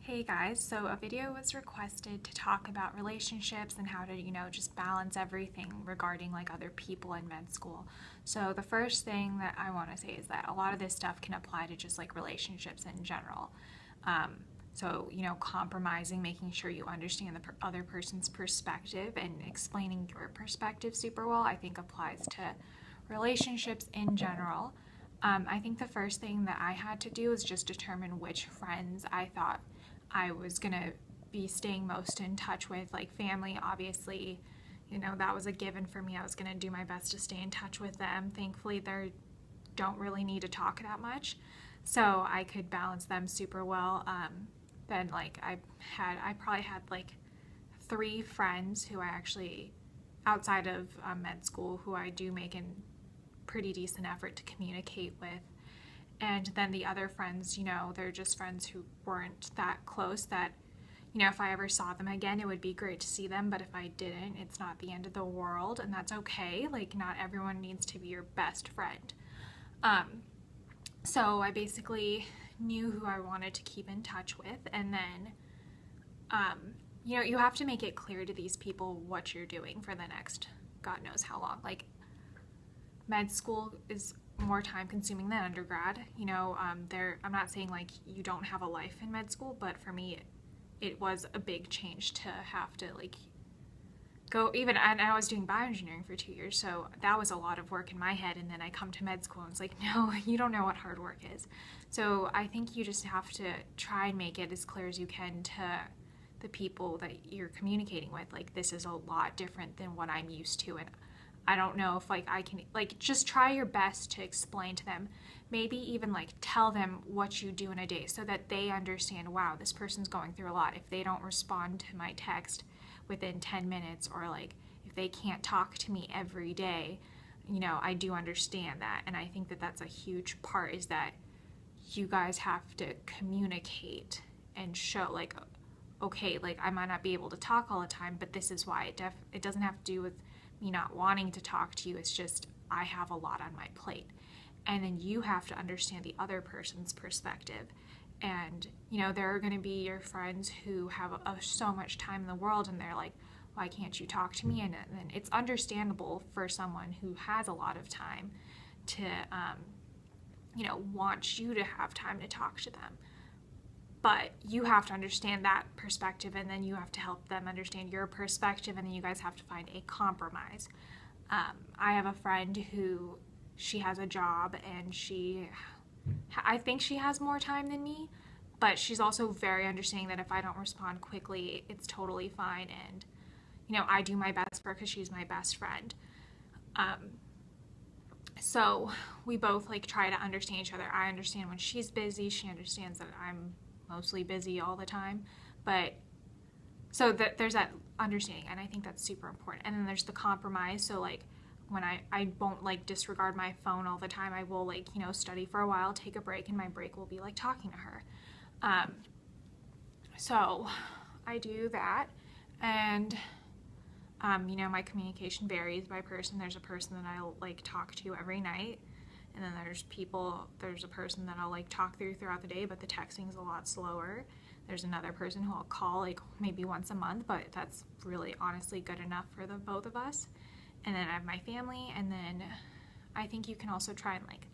Hey guys, so a video was requested to talk about relationships and how to, just balance everything regarding like other people in med school. So the first thing that I want to say is that a lot of this stuff can apply to just like relationships in general. Compromising, making sure you understand the other person's perspective and explaining your perspective super well, I think applies to relationships in general. I think the first thing that I had to do was just determine which friends I thought I was going to be staying most in touch with. Like family, obviously, that was a given for me. I was going to do my best to stay in touch with them. Thankfully, they don't really need to talk that much, so I could balance them super well. Then, like, I probably had like 3 friends who I actually, outside of med school, who I do make a pretty decent effort to communicate with. And then the other friends, they're just friends who weren't that close that, if I ever saw them again, it would be great to see them. But if I didn't, it's not the end of the world, and that's okay. Like, not everyone needs to be your best friend. So I basically knew who I wanted to keep in touch with. And then, you have to make it clear to these people what you're doing for the next God knows how long. Like, med school is more time consuming than undergrad. I'm not saying like you don't have a life in med school, but for me it was a big change to have to like go, even, and I was doing bioengineering for 2 years, so that was a lot of work in my head. And then I come to med school and it's like, no, you don't know what hard work is. So I think you just have to try and make it as clear as you can to the people that you're communicating with, like, this is a lot different than what I'm used to, and I don't know if like I can, like, just try your best to explain to them. Maybe even like tell them what you do in a day so that they understand, wow, this person's going through a lot. If they don't respond to my text within 10 minutes, or like if they can't talk to me every day, I do understand that. And I think that that's a huge part, is that you guys have to communicate and show like, okay, like I might not be able to talk all the time, but this is why. It doesn't have to do with me not wanting to talk to you. It's just I have a lot on my plate. And then you have to understand the other person's perspective. And there are going to be your friends who have so much time in the world, and they're like, why can't you talk to me? And it's understandable for someone who has a lot of time to want you to have time to talk to them. But you have to understand that perspective, and then you have to help them understand your perspective, and then you guys have to find a compromise. I have a friend who, she has a job, and I think she has more time than me, but she's also very understanding that if I don't respond quickly, it's totally fine. And, I do my best for her because she's my best friend. So we both like try to understand each other. I understand when she's busy. She understands that I'm mostly busy all the time, but so that there's that understanding, and I think that's super important. And then there's the compromise. So like when I won't like disregard my phone all the time. I will like study for a while, take a break, and my break will be like talking to her. So I do that. And my communication varies by person. There's a person that I'll like talk to every night, and then there's a person that I'll like talk throughout the day, but the texting is a lot slower. There's another person who I'll call like maybe once a month, but that's really honestly good enough for the both of us. And then I have my family, and then I think you can also try and like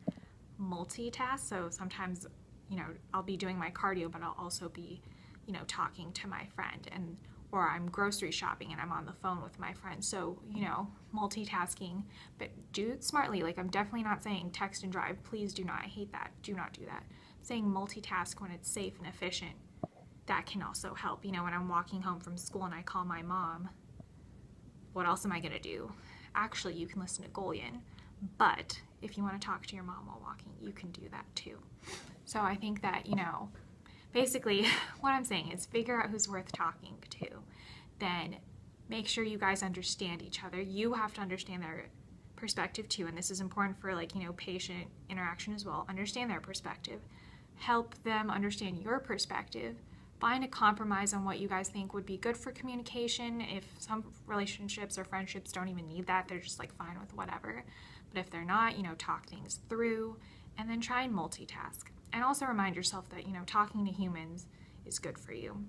multitask. So sometimes, I'll be doing my cardio, but I'll also be, talking to my friend, or I'm grocery shopping and I'm on the phone with my friend. So, multitasking, but do it smartly. Like, I'm definitely not saying text and drive. Please do not. I hate that. Do not do that. I'm saying multitask when it's safe and efficient. That can also help. When I'm walking home from school and I call my mom, what else am I going to do? Actually, you can listen to Golian, but if you want to talk to your mom while walking, you can do that too. So I think that, basically what I'm saying is figure out who's worth talking to. Then make sure you guys understand each other. You have to understand their perspective too, and this is important for like, patient interaction as well. Understand their perspective. Help them understand your perspective. Find a compromise on what you guys think would be good for communication. If some relationships or friendships don't even need that, they're just like fine with whatever. But if they're not, talk things through, and then try and multitask. And also remind yourself that, talking to humans is good for you.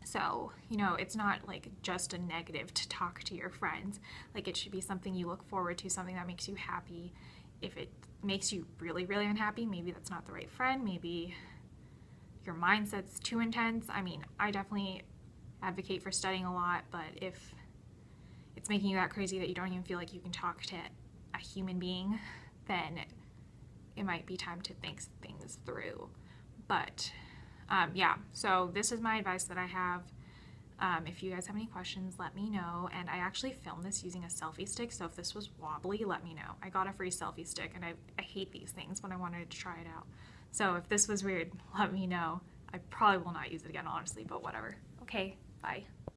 So, you know, it's not like just a negative to talk to your friends. Like, it should be something you look forward to, something that makes you happy. If it makes you really, really unhappy, maybe that's not the right friend. Maybe your mindset's too intense. I mean, I definitely advocate for studying a lot, but if it's making you that crazy that you don't even feel like you can talk to a human being, then it might be time to think things through. But yeah, so this is my advice that I have. If you guys have any questions, let me know. And I actually filmed this using a selfie stick, so if this was wobbly, let me know. I got a free selfie stick, and I hate these things, but I wanted to try it out. So if this was weird, let me know. I probably will not use it again, honestly, but whatever. Okay, bye.